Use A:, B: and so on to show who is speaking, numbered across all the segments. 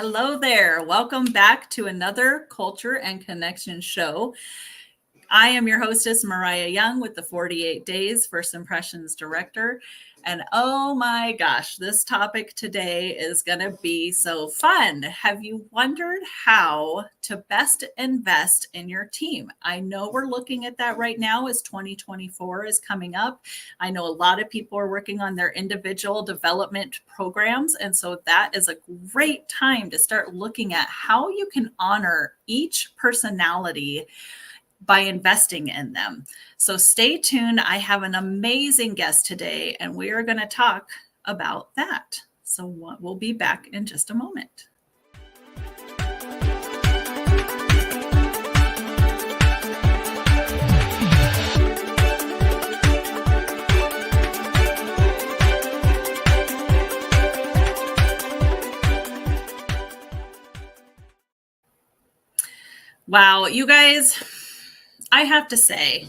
A: Hello there. Welcome back to another Culture and Connection show. I am your hostess, Mariah Young, with the 48 Days First Impressions Director. And oh my gosh, this topic today is going to be so fun. Have you wondered how to best invest in your team? I know we're looking at that right now as 2024 is coming up. I know a lot of people are working on their individual development programs. And so that is a great time to start looking at how you can honor each personality by investing in them. So stay tuned. I have an amazing guest today, and we are going to talk about that. So we'll be back in just a moment. Wow, you guys, I have to say,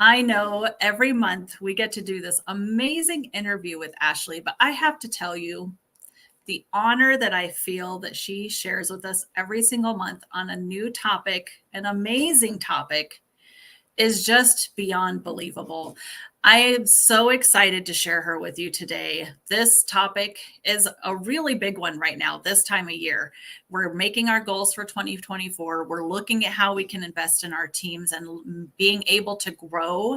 A: I know every month we get to do this amazing interview with Ashley, but I have to tell you the honor that I feel that she shares with us every single month on a new topic, an amazing topic, is just beyond believable. I am so excited to share her with you today. This topic is a really big one right now, this time of year. We're making our goals for 2024. We're looking at how we can invest in our teams and being able to grow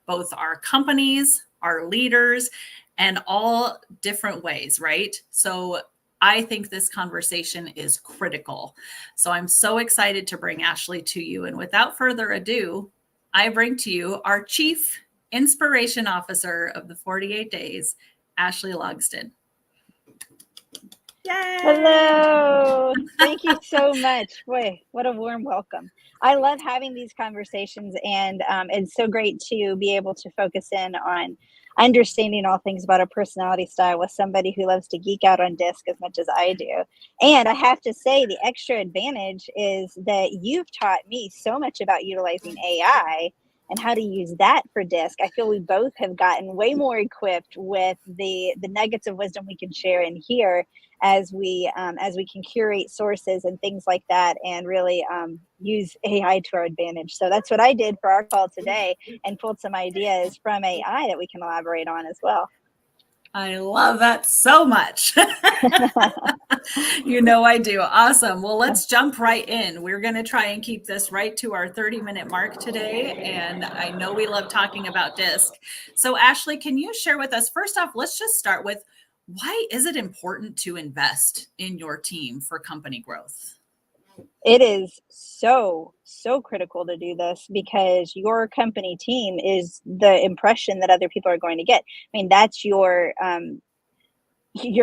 A: both our companies, our leaders, and all different ways, right? So I think this conversation is critical. So I'm so excited to bring Ashley to you. And without further ado, I bring to you our Chief Inspiration Officer of the 48 Days, Ashley Logsdon.
B: Yay! Hello. Thank you so much. Boy, what a warm welcome. I love having these conversations, and it's so great to be able to focus in on understanding all things about a personality style with somebody who loves to geek out on disc as much as I do. And I have to say, the extra advantage is that you've taught me so much about utilizing AI and how to use that for disc. I feel we both have gotten way more equipped with the nuggets of wisdom we can share in here as we can curate sources and things like that, and really use AI to our advantage. So that's what I did for our call today, and pulled some ideas from AI that we can elaborate on as well.
A: I love that so much. You know I do. Awesome. Well, let's jump right in. We're going to try and keep this right to our 30-minute mark today. And I know we love talking about disc. So Ashley, can you share with us, first off, let's just start with, why is it important to invest in your team for company growth?
B: It is so critical to do this, because your company team is the impression that other people are going to get. I mean, that's your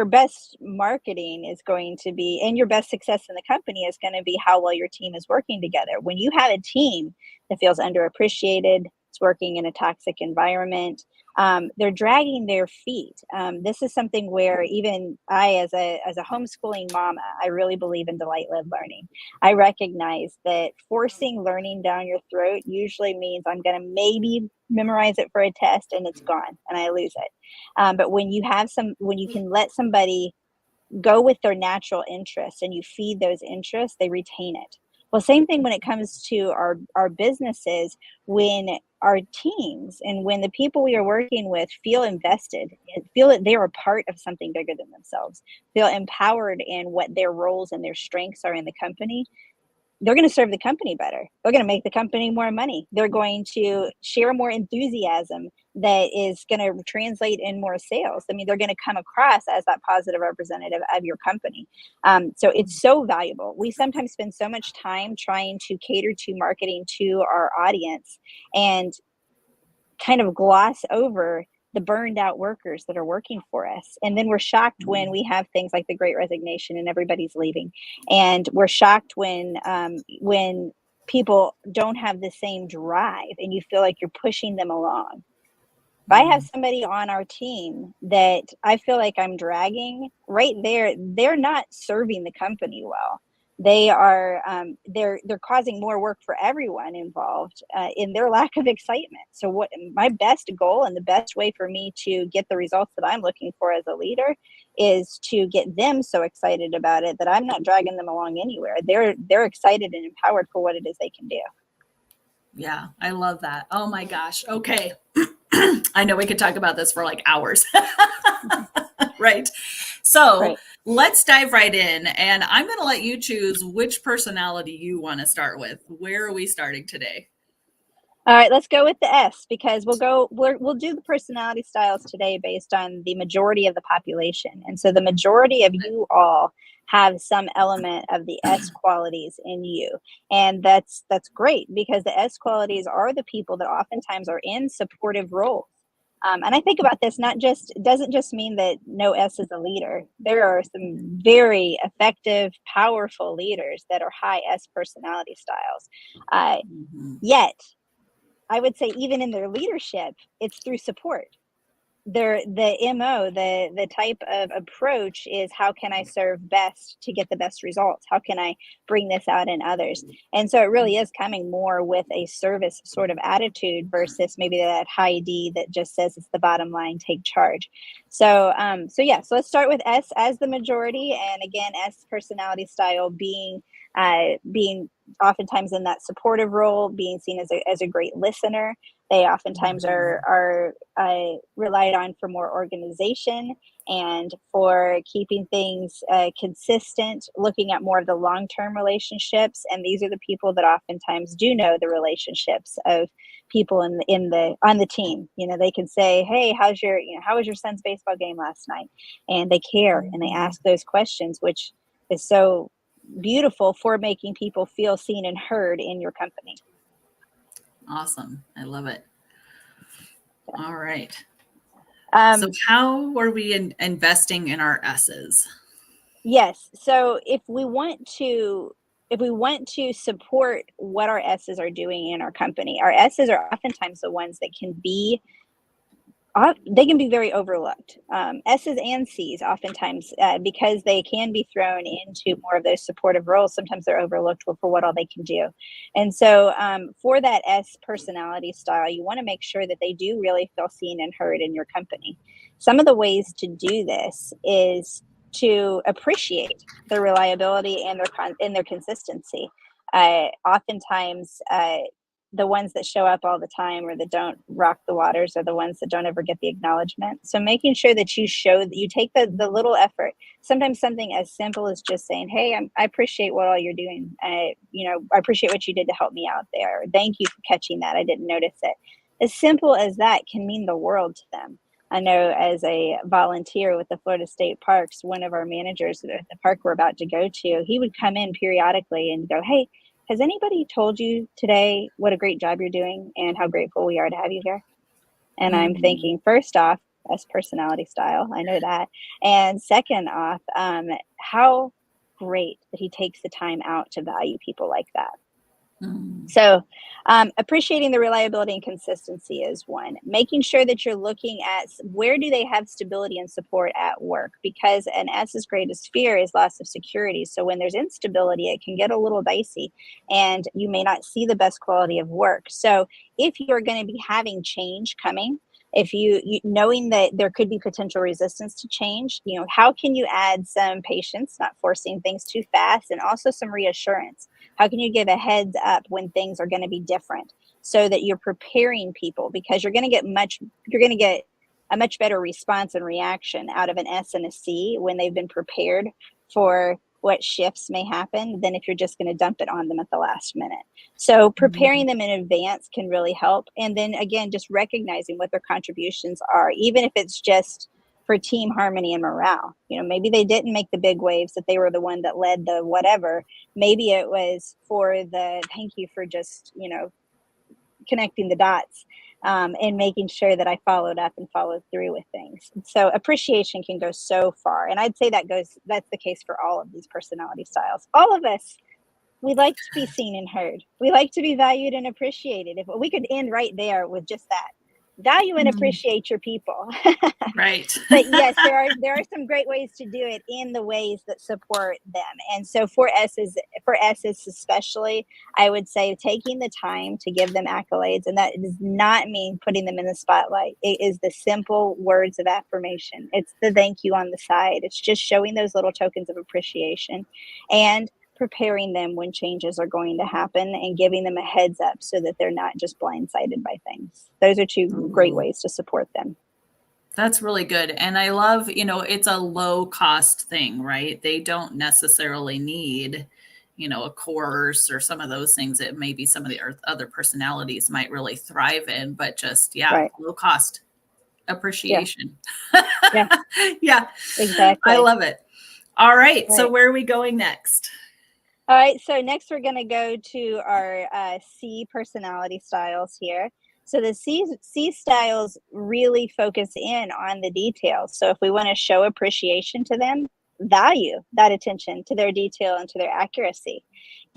B: best marketing is going to be, and your best success in the company is going to be how well your team is working together. When you have a team that feels underappreciated, it's working in a toxic environment, they're dragging their feet. This is something where even I, as a homeschooling mama, I really believe in delight-led learning. I recognize that forcing learning down your throat usually means I'm going to maybe memorize it for a test and it's gone and I lose it. But when you can let somebody go with their natural interests and you feed those interests, they retain it. Well, same thing when it comes to our businesses. When our teams and when the people we are working with feel invested, feel that they are a part of something bigger than themselves, feel empowered in what their roles and their strengths are in the company, they're going to serve the company better. They're going to make the company more money. They're going to share more enthusiasm that is going to translate in more sales. I mean, they're going to come across as that positive representative of your company. So it's so valuable. We sometimes spend so much time trying to cater to marketing to our audience and kind of gloss over the burned out workers that are working for us. And then we're shocked when we have things like the Great Resignation and everybody's leaving. And we're shocked when people don't have the same drive and you feel like you're pushing them along. If I have somebody on our team that I feel like I'm dragging right there, they're not serving the company well. They are they're causing more work for everyone involved in their lack of excitement. So what my best goal and the best way for me to get the results that I'm looking for as a leader is to get them so excited about it that I'm not dragging them along anywhere. They're excited and empowered for what it is they can do.
A: Yeah, I love that. Oh my gosh. Okay. I know we could talk about this for like hours. Right. So
B: Right.
A: let's dive right in. And I'm going to let you choose which personality you want to start with. Where are we starting today?
B: All right, let's go with the S, because we'll do the personality styles today based on the majority of the population. And so the majority of you all have some element of the S qualities in you. And that's great, because the S qualities are the people that oftentimes are in supportive roles. And I think about this, it doesn't just mean that no S is a leader. There are some very effective, powerful leaders that are high S personality styles. Yet, I would say even in their leadership, it's through support. The MO, the type of approach is, how can I serve best to get the best results? How can I bring this out in others? And so it really is coming more with a service sort of attitude versus maybe that high D that just says it's the bottom line, take charge. So so let's start with S as the majority, and again, S personality style being oftentimes in that supportive role, being seen as a great listener. They oftentimes are relied on for more organization and for keeping things consistent, looking at more of the long-term relationships. And these are the people that oftentimes do know the relationships of people on the team. You know, they can say, "Hey, how was your son's baseball game last night?" And they care and they ask those questions, which is so beautiful for making people feel seen and heard in your company.
A: Awesome. I love it. All right.
B: So
A: how are we investing in our S's?
B: Yes. So if we want to support what our S's are doing in our company, our S's are oftentimes the ones that can be very overlooked. S's and C's oftentimes, because they can be thrown into more of those supportive roles, sometimes they're overlooked for what all they can do. And so for that S personality style, you want to make sure that they do really feel seen and heard in your company. Some of the ways to do this is to appreciate their reliability and their consistency. Oftentimes, the ones that show up all the time or that don't rock the waters are the ones that don't ever get the acknowledgement. So making sure that you show that you take the little effort, sometimes something as simple as just saying, "Hey, I appreciate what all you're doing. I appreciate what you did to help me out there. Thank you for catching that. I didn't notice it." As simple as that can mean the world to them. I know, as a volunteer with the Florida State Parks, one of our managers at the park we're about to go to, he would come in periodically and go, "Hey, has anybody told you today what a great job you're doing and how grateful we are to have you here?" And I'm thinking, first off, that's personality style. I know that. And second off, how great that he takes the time out to value people like that. So appreciating the reliability and consistency is one. Making sure that you're looking at where do they have stability and support at work, because an S's greatest fear is loss of security. So when there's instability, it can get a little dicey and you may not see the best quality of work. So if you're going to be having change coming, if you knowing that there could be potential resistance to change, how can you add some patience, not forcing things too fast, and also some reassurance? How can you give a heads up when things are going to be different, so that you're preparing people? Because you're going to get a much better response and reaction out of an S and a C when they've been prepared for what shifts may happen than if you're just going to dump it on them at the last minute. So preparing them in advance can really help. And then again, just recognizing what their contributions are, even if it's just for team harmony and morale. Maybe they didn't make the big waves, that they were the one that led the whatever. Maybe it was for the thank you for just, connecting the dots. And making sure that I followed up and followed through with things. So appreciation can go so far. And I'd say that's the case for all of these personality styles. All of us, we like to be seen and heard. We like to be valued and appreciated. If we could end right there with just that, value and
A: Mm,
B: appreciate your people.
A: right.
B: But yes, there are some great ways to do it in the ways that support them. And so for S's especially, I would say taking the time to give them accolades, and that does not mean putting them in the spotlight. It is the simple words of affirmation. It's the thank you on the side. It's just showing those little tokens of appreciation and preparing them when changes are going to happen and giving them a heads up so that they're not just blindsided by things. Those are two great ways to support them.
A: That's really good. And I love, it's a low cost thing, right? They don't necessarily need, a course or some of those things that maybe some of the other personalities might really thrive in, but just, yeah,
B: Right.
A: low cost
B: Yeah.
A: appreciation.
B: Yeah.
A: Yeah, I
B: Exactly.
A: love it. All right. So
B: Right.
A: where are we going next?
B: All right. So next we're going to go to our C personality styles here. So the C styles really focus in on the details. So if we want to show appreciation to them, value that attention to their detail and to their accuracy.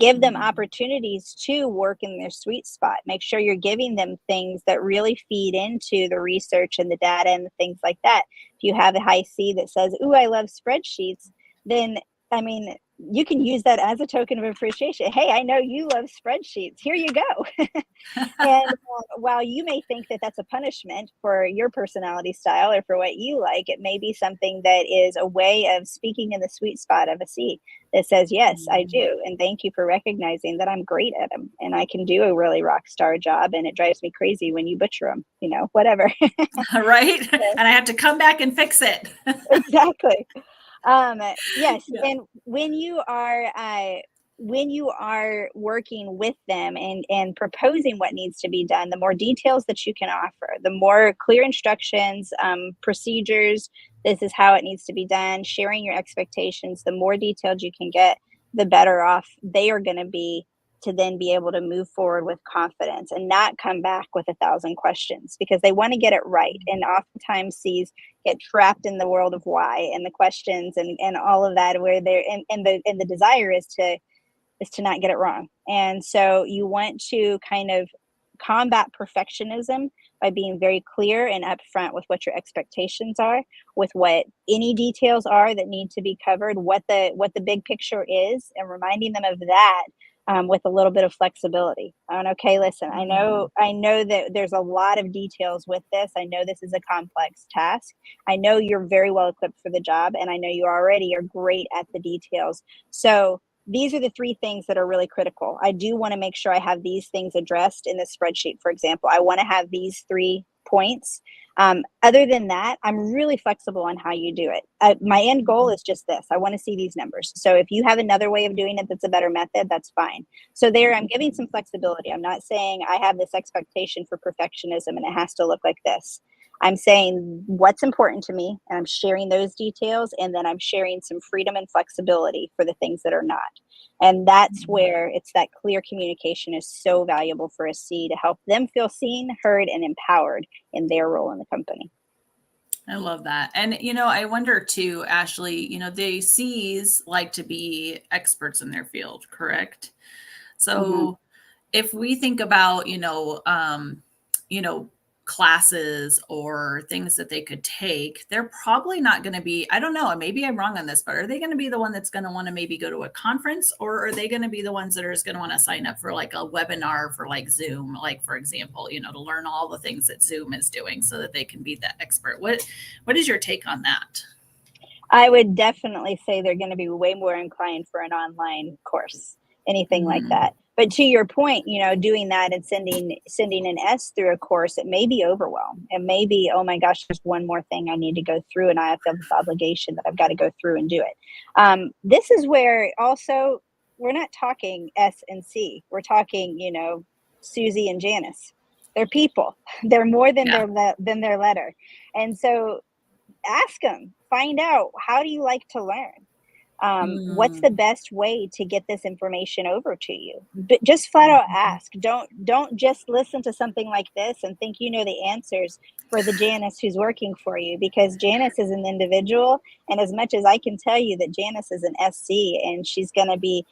B: Give them
A: Mhm.
B: opportunities to work in their sweet spot. Make sure you're giving them things that really feed into the research and the data and the things like that. If you have a high C that says, "Ooh, I love spreadsheets," then I mean, you can use that as a token of appreciation. Hey, I know you love spreadsheets. Here you go. And while you may think that that's a punishment for your personality style or for what you like, it may be something that is a way of speaking in the sweet spot of a C that says, yes, I
A: Mhm.
B: do. And thank you for recognizing that I'm great at them and I can do a really rock star job. And it drives me crazy when you butcher them, whatever.
A: Right? And I have to come back and fix it.
B: Exactly. Yes,
A: Yeah.
B: and when you are working with them and proposing what needs to be done, the more details that you can offer, the more clear instructions, procedures, this is how it needs to be done, sharing your expectations, the more detailed you can get, the better off they are going to be to then be able to move forward with confidence and not come back with 1,000 questions because they want to get it right. And oftentimes C's get trapped in the world of why and the questions and all of that where they're and the desire is to not get it wrong. And so you want to kind of combat perfectionism by being very clear and upfront with what your expectations are, with what any details are that need to be covered, what the big picture is, and reminding them of that with a little bit of flexibility. Okay, listen, I know
A: Mhm.
B: I know that there's a lot of details with this. I know this is a complex task. I know you're very well equipped for the job, and I know you already are great at the details. So these are the three things that are really critical. I do want to make sure I have these things addressed in the spreadsheet, for example. I want to have these 3 points. Other than that, I'm really flexible on how you do it. My end goal
A: Mhm.
B: is just this. I want to see these numbers. So if you have another way of doing it that's a better method, that's fine. So there, I'm giving some flexibility. I'm not saying I have this expectation for perfectionism and it has to look like this. I'm saying what's important to me and I'm sharing those details and then I'm sharing some freedom and flexibility for the things that are not. And that's
A: Mhm.
B: where it's that clear communication is so valuable for a C to help them feel seen, heard, and empowered in their role in the company.
A: I love that. And, I wonder too, Ashley, the C's like to be experts in their field, correct?
B: Hmm.
A: So if we think about, you know, classes or things that they could take, they're probably not going to be, I don't know, maybe I'm wrong on this, but are they going to be the one that's going to want to maybe go to a conference, or are they going to be the ones that are just going to want to sign up for like a webinar for like Zoom, like for example, to learn all the things that Zoom is doing so that they can be the expert? What is your take on that?
B: I would definitely say they're going to be way more inclined for an online course, anything like
A: Mm-hmm.
B: that. But to your point, doing that and sending an S through a course, it may be overwhelm. It may be, oh my gosh, there's one more thing I need to go through, and I have this obligation that I've got to go through and do it. This is where also we're not talking S and C. We're talking, Susie and Janice. They're people. They're more than
A: Yeah.
B: than their letter, and so ask them, find out, how do you like to learn? What's the best way to get this information over to you? But just flat out ask. Don't just listen to something like this and think you know the answers for the Janice who's working for you, because Janice is an individual. And as much as I can tell you that Janice is an SC and she's going to be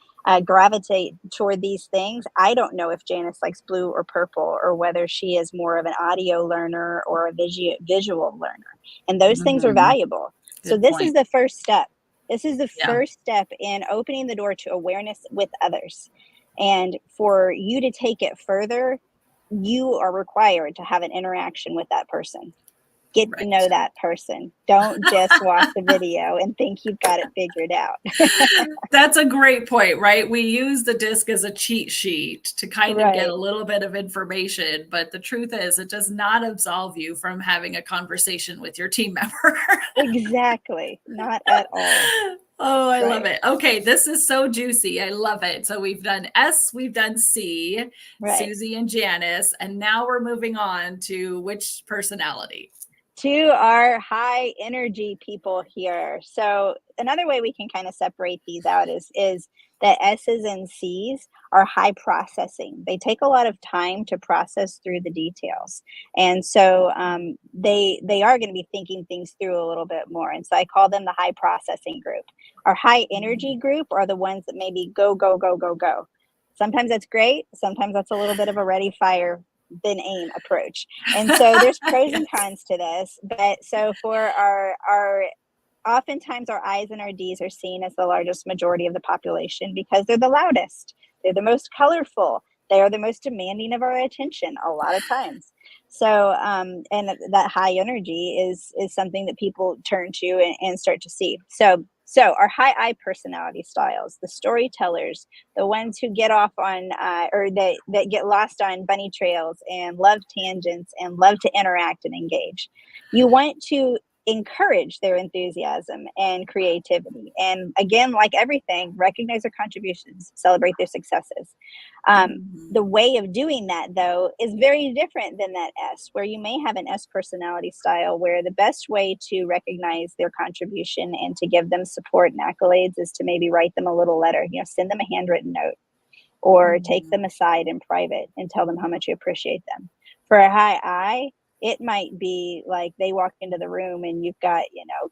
B: gravitate toward these things, I don't know if Janice likes blue or purple, or whether she is more of an audio learner or a visual learner. And those things are valuable. So this is the first step. This is the first step in opening the door to awareness with others. And for you to take it further, you are required to have an interaction with that person. Get to know that person. Don't just watch the video and think you've got it figured out.
A: That's a great point, right? We use the disc as a cheat sheet to kind of get a little bit of information, but the truth is it does not absolve you from having a conversation with your team member.
B: Exactly. Not at all.
A: Oh, I love it. Okay, this is so juicy. I love it. So we've done S, we've done C, Susie and Janice, and now we're moving on to which personality?
B: To our high energy people here. So another way we can kind of separate these out is that S's and C's are high processing. They take a lot of time to process through the details. And so they are going to be thinking things through a little bit more. And so I call them the high processing group. Our high energy group are the ones that maybe go, go, go, go, go. Sometimes that's great. Sometimes that's a little bit of a ready, fire, then aim approach. And so there's pros and cons to this. But so for our oftentimes our I's and our D's are seen as the largest majority of the population because they're the loudest, they're the most colorful, they are the most demanding of our attention a lot of times. So and that high energy is something that people turn to and start to see. So our high I personality styles, the storytellers, the ones who get off on or that get lost on bunny trails and love tangents and love to interact and engage. You want to encourage their enthusiasm and creativity. And again, like everything, recognize their contributions, celebrate their successes. The way of doing that, though, is very different than that S, where you may have an S personality style where the best way to recognize their contribution and to give them support and accolades is to maybe write them a little letter, send them a handwritten note, or take them aside in private and tell them how much you appreciate them. For a high I, it might be like they walk into the room and you've got,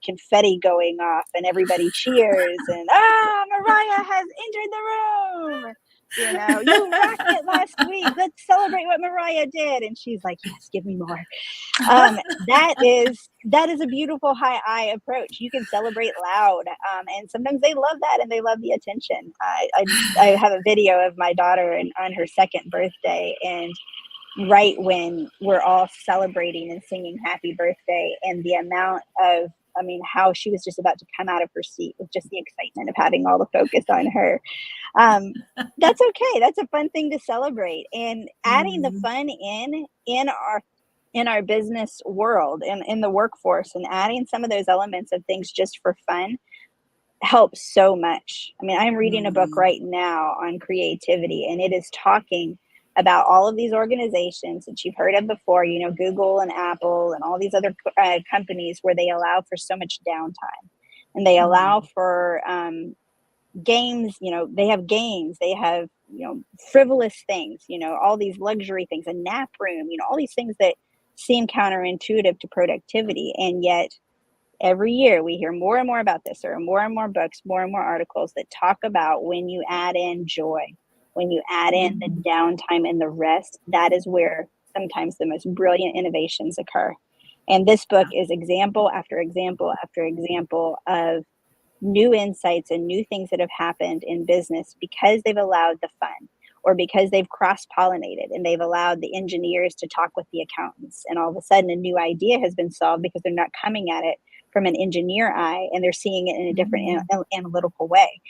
B: confetti going off and everybody cheers and, Mariah has entered the room. You rocked it last week. Let's celebrate what Mariah did. And she's like, yes, give me more. That is a beautiful high I approach. You can celebrate loud. And sometimes they love that and they love the attention. I have a video of my daughter on her second birthday, and right when we're all celebrating and singing happy birthday, and the amount of, how she was just about to come out of her seat with just the excitement of having all the focus on her. That's okay. That's a fun thing to celebrate. And adding the fun in our business world and in the workforce, and adding some of those elements of things just for fun helps so much. I'm reading a book right now on creativity, and it is talking about all of these organizations that you've heard of before, Google and Apple and all these other companies where they allow for so much downtime, and they allow for games. They have games, they have, frivolous things, all these luxury things, a nap room, all these things that seem counterintuitive to productivity. And yet every year we hear more and more about this. There are more and more books, more and more articles that talk about when you add in joy, when you add in the downtime and the rest, that is where sometimes the most brilliant innovations occur. And this book is example after example after example of new insights and new things that have happened in business because they've allowed the fun, or because they've cross-pollinated and they've allowed the engineers to talk with the accountants. And all of a sudden a new idea has been solved because they're not coming at it from an engineer eye, and they're seeing it in a different analytical way.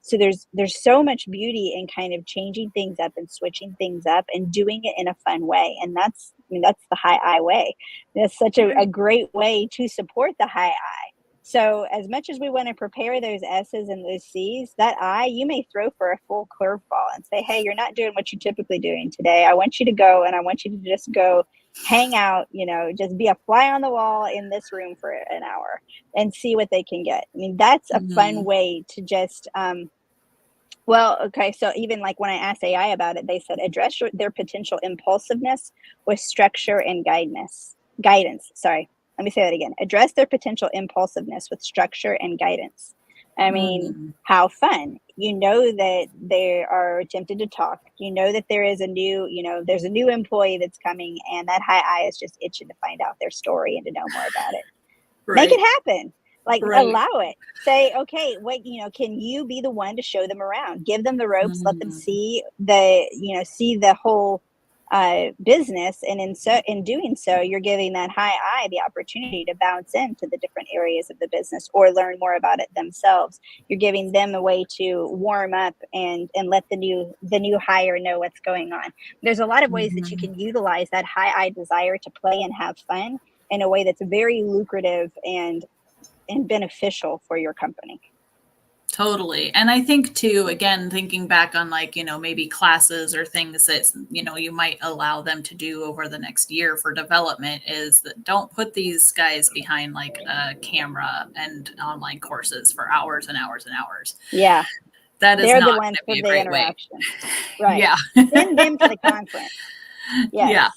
B: So there's so much beauty in kind of changing things up and switching things up and doing it in a fun way. And that's the high I way. That's such a great way to support the high I. So as much as we want to prepare those S's and those C's, that I, you may throw for a full curveball and say, hey, you're not doing what you're typically doing today. I want you to go, and I want you to just go hang out, just be a fly on the wall in this room for an hour and see what they can get. I mean, that's a fun way to just, well, okay. So even like when I asked AI about it, they said address their potential impulsiveness with structure and guidance. Sorry. Let me say that again. Address their potential impulsiveness with structure and guidance. I mean, how fun. You know that they are tempted to talk. You know that there is there's a new employee that's coming, and that high eye is just itching to find out their story and to know more about it. Make it happen. Like, allow it. Say, okay, wait, can you be the one to show them around? Give them the ropes, let them see the whole business. And in doing so, you're giving that high eye the opportunity to bounce into the different areas of the business or learn more about it themselves. You're giving them a way to warm up and let the new hire know what's going on. There's a lot of ways that you can utilize that high eye desire to play and have fun in a way that's very lucrative and beneficial for your company.
A: Totally. And I think too, again, thinking back on like, maybe classes or things that, you might allow them to do over the next year for development is that don't put these guys behind like a camera and online courses for hours and hours and hours.
B: Yeah.
A: That is
B: They're
A: not
B: the ones
A: going to be
B: for
A: a
B: the
A: great way.
B: Right.
A: Yeah.
B: Send them to the conference. Yes. Yeah.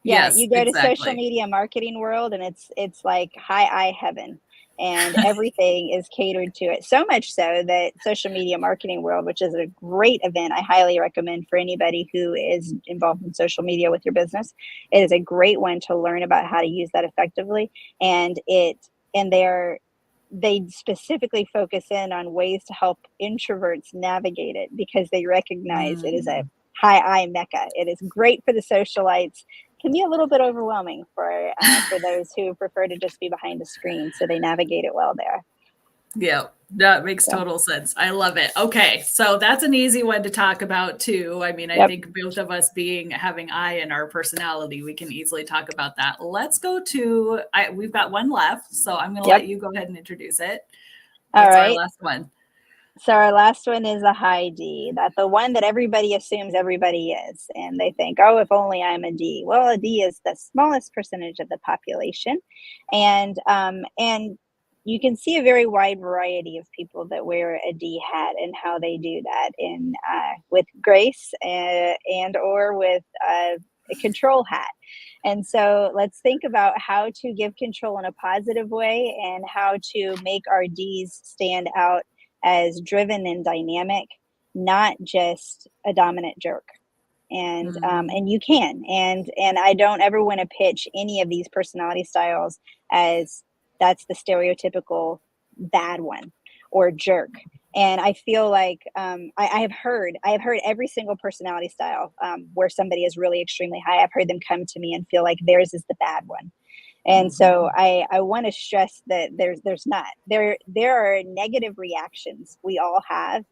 A: Yes,
B: You go to
A: exactly.
B: social media marketing world and it's like high eye heaven. And everything is catered to it. So much so that Social Media Marketing World, which is a great event, I highly recommend for anybody who is involved in social media with your business. It is a great one to learn about how to use that effectively. And they specifically focus in on ways to help introverts navigate it because they recognize it is a high eye mecca. It is great for the socialites. Can be a little bit overwhelming for those who prefer to just be behind a screen, so they navigate it well there.
A: Yeah, that makes total sense. I love it. Okay, so that's an easy one to talk about too. I mean, I think both of us having I in our personality, we can easily talk about that. Let's go to we've got one left, so I'm going to let you go ahead and introduce it. What's our last one?
B: So our last one is a high D, the one that everybody assumes everybody is. And they think, oh, if only I'm a D. Well, a D is the smallest percentage of the population. And you can see a very wide variety of people that wear a D hat and how they do that with grace and or with a control hat. And so let's think about how to give control in a positive way and how to make our Ds stand out as driven and dynamic, not just a dominant jerk. And you can. And I don't ever want to pitch any of these personality styles as that's the stereotypical bad one or jerk. And I feel like I have heard every single personality style where somebody is really extremely high. I've heard them come to me and feel like theirs is the bad one. And so I want to stress that there's not. There are negative reactions we all have.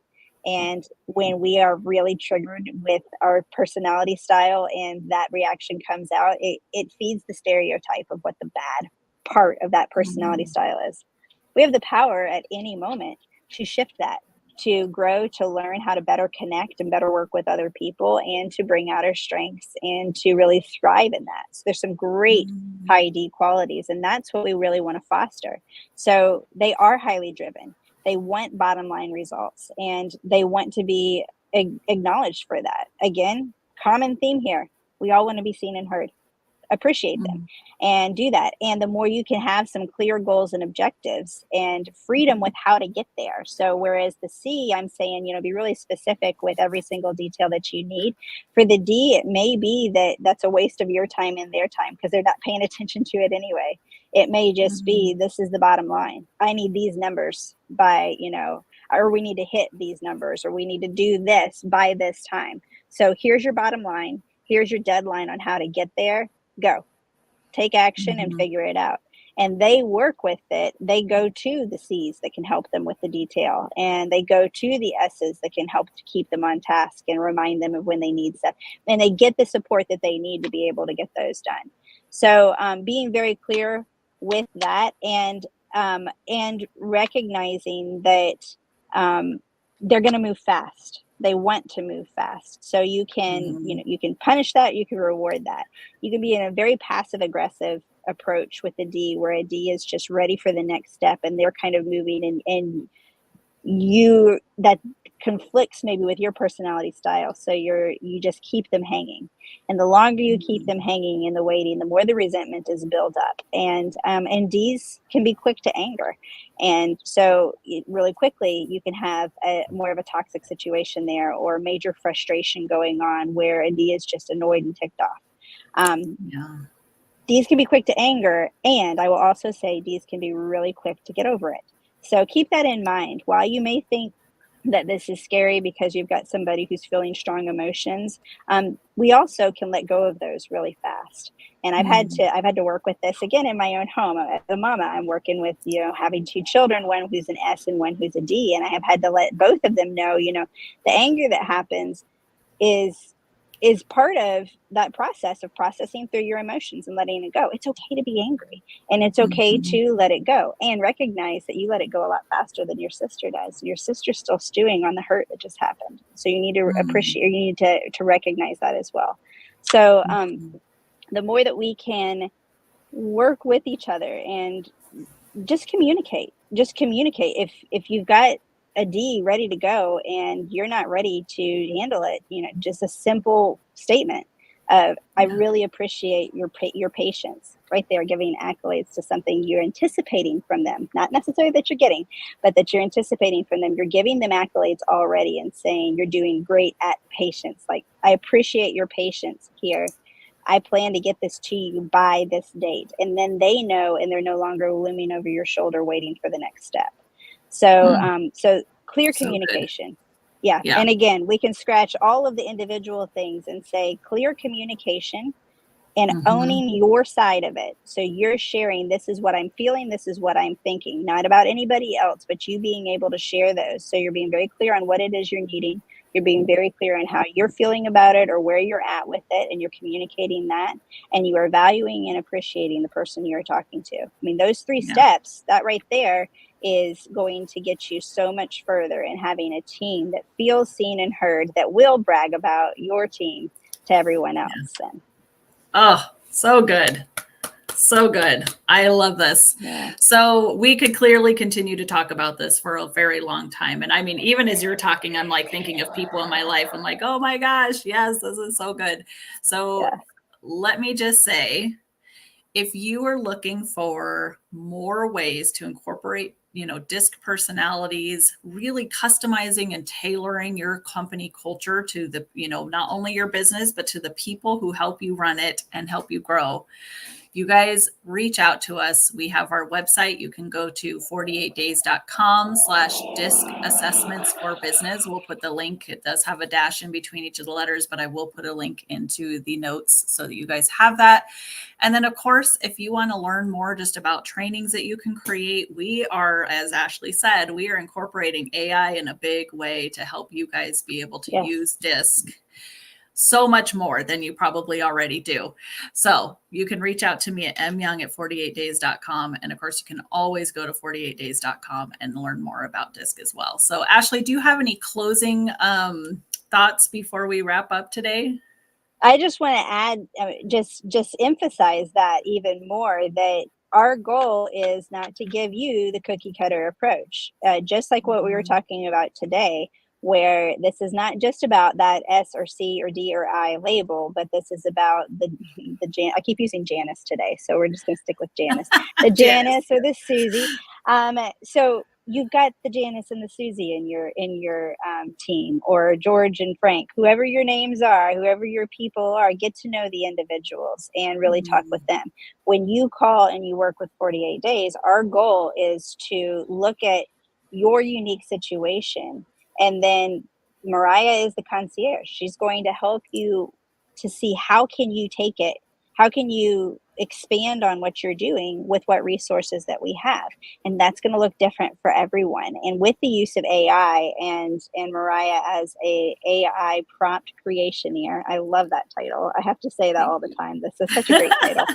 B: And when we are really triggered with our personality style and that reaction comes out, it feeds the stereotype of what the bad part of that personality style is. We have the power at any moment to shift that, to grow, to learn how to better connect and better work with other people and to bring out our strengths and to really thrive in that. So there's some great high D qualities, and that's what we really want to foster. So they are highly driven. They want bottom line results and they want to be acknowledged for that. Again, common theme here. We all want to be seen and heard. Appreciate them and do that. And the more you can have some clear goals and objectives and freedom with how to get there. So whereas the C, I'm saying, be really specific with every single detail that you need. For the D, it may be that's a waste of your time and their time because they're not paying attention to it anyway. It may just be, this is the bottom line. I need these numbers by, or we need to hit these numbers, or we need to do this by this time. So here's your bottom line. Here's your deadline on how to get there. Go take action and figure it out. And they work with it. They go to the C's that can help them with the detail, and they go to the S's that can help to keep them on task and remind them of when they need stuff, and they get the support that they need to be able to get those done. So being very clear with that and recognizing that they're going to move fast. They want to move fast. So you can, you can punish that, you can reward that. You can be in a very passive aggressive approach with a D, where a D is just ready for the next step and they're kind of moving, and that conflicts maybe with your personality style. So you just keep them hanging. And the longer you keep them hanging in the waiting, the more the resentment is built up. And D's can be quick to anger. And so really quickly, you can have more of a toxic situation there, or major frustration going on where a D is just annoyed and ticked off. D's can be quick to anger. And I will also say D's can be really quick to get over it. So keep that in mind. While you may think that this is scary because you've got somebody who's feeling strong emotions, we also can let go of those really fast. And I've had to work with this again in my own home. As a mama, I'm working with, having two children, one who's an S and one who's a D. And I have had to let both of them know, the anger that happens is part of that process of processing through your emotions and letting it go. It's okay to be angry, and it's okay to let it go, and recognize that you let it go a lot faster than your sister does. Your sister's still stewing on the hurt that just happened. So you need to appreciate, you need to recognize that as well. So the more that we can work with each other and just communicate. If you've got a D ready to go and you're not ready to handle it, just a simple statement of, I really appreciate your patience, right there, giving accolades to something you're anticipating from them, not necessarily that you're getting, but that you're anticipating from them. You're giving them accolades already and saying, you're doing great at patience. Like, I appreciate your patience here. I plan to get this to you by this date. And then they know, and they're no longer looming over your shoulder waiting for the next step. So, so clear communication. Yeah. And again, we can scratch all of the individual things and say clear communication and owning your side of it. So you're sharing, this is what I'm feeling, this is what I'm thinking, not about anybody else, but you being able to share those. So you're being very clear on what it is you're needing. You're being very clear on how you're feeling about it or where you're at with it, and you're communicating that, and you are valuing and appreciating the person you're talking to. I mean, those three steps, that right there is going to get you so much further in having a team that feels seen and heard, that will brag about your team to everyone else. And
A: oh, so good. So good. I love this. So we could clearly continue to talk about this for a very long time. And I mean, even as you're talking, I'm like thinking of people in my life. I'm like, oh my gosh, yes, this is so good. So let me just say, if you are looking for more ways to incorporate, DISC personalities, really customizing and tailoring your company culture to the, not only your business, but to the people who help you run it and help you grow, you guys reach out to us. We have our website. You can go to 48days.com/DISC assessments for business. We'll put the link. It does have a dash in between each of the letters, but I will put a link into the notes so that you guys have that. And then, of course, if you want to learn more just about trainings that you can create, we are, as Ashley said, we are incorporating AI in a big way to help you guys be able to use DISC so much more than you probably already do. So you can reach out to me at myoung@48days.com. And of course, you can always go to 48days.com and learn more about DISC as well. So Ashley, do you have any closing thoughts before we wrap up today?
B: I just want to add, just emphasize that even more, that our goal is not to give you the cookie cutter approach, just like what we were talking about today, where this is not just about that S or C or D or I label, but this is about the I keep using Janice today, so we're just going to stick with Janice, the Janice or the Susie. So you've got the Janice and the Susie in your team, or George and Frank, whoever your names are, whoever your people are. Get to know the individuals and really talk with them. When you call and you work with 48 Days, our goal is to look at your unique situation. And then Mariah is the concierge. She's going to help you to see, how can you take it? How can you expand on what you're doing with what resources that we have? And that's going to look different for everyone. And with the use of AI and Mariah as a AI prompt creationeer, I love that title. I have to say that all the time. This is such a great title.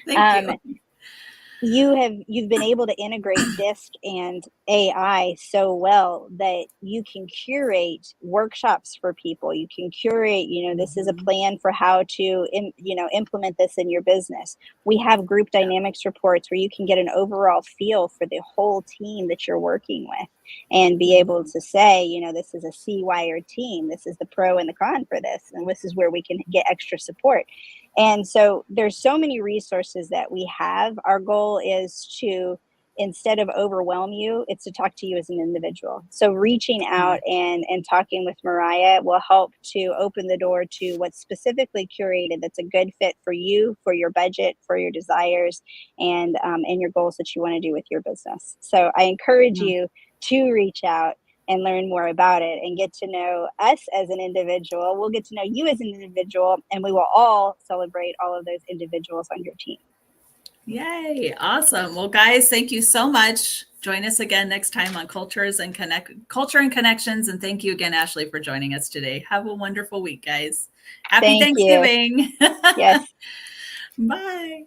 A: Thank you.
B: you've been able to integrate DISC and AI so well that you can curate workshops for people. You can curate, this is a plan for how to, implement this in your business. We have group dynamics reports where you can get an overall feel for the whole team that you're working with and be able to say, this is a C-wired team. This is the pro and the con for this. And this is where we can get extra support. And so there's so many resources that we have. Our goal is to, instead of overwhelm you, it's to talk to you as an individual. So reaching out and talking with Mariah will help to open the door to what's specifically curated that's a good fit for you, for your budget, for your desires, and your goals that you want to do with your business. So I encourage you to reach out and learn more about it and get to know us as an individual. We'll get to know you as an individual, and we will all celebrate all of those individuals on your team.
A: Yay. Awesome. Well, guys, thank you so much. Join us again next time on Culture and Connections. And thank you again, Ashley, for joining us today. Have a wonderful week, guys. Happy Thanksgiving.
B: Yes.
A: Bye.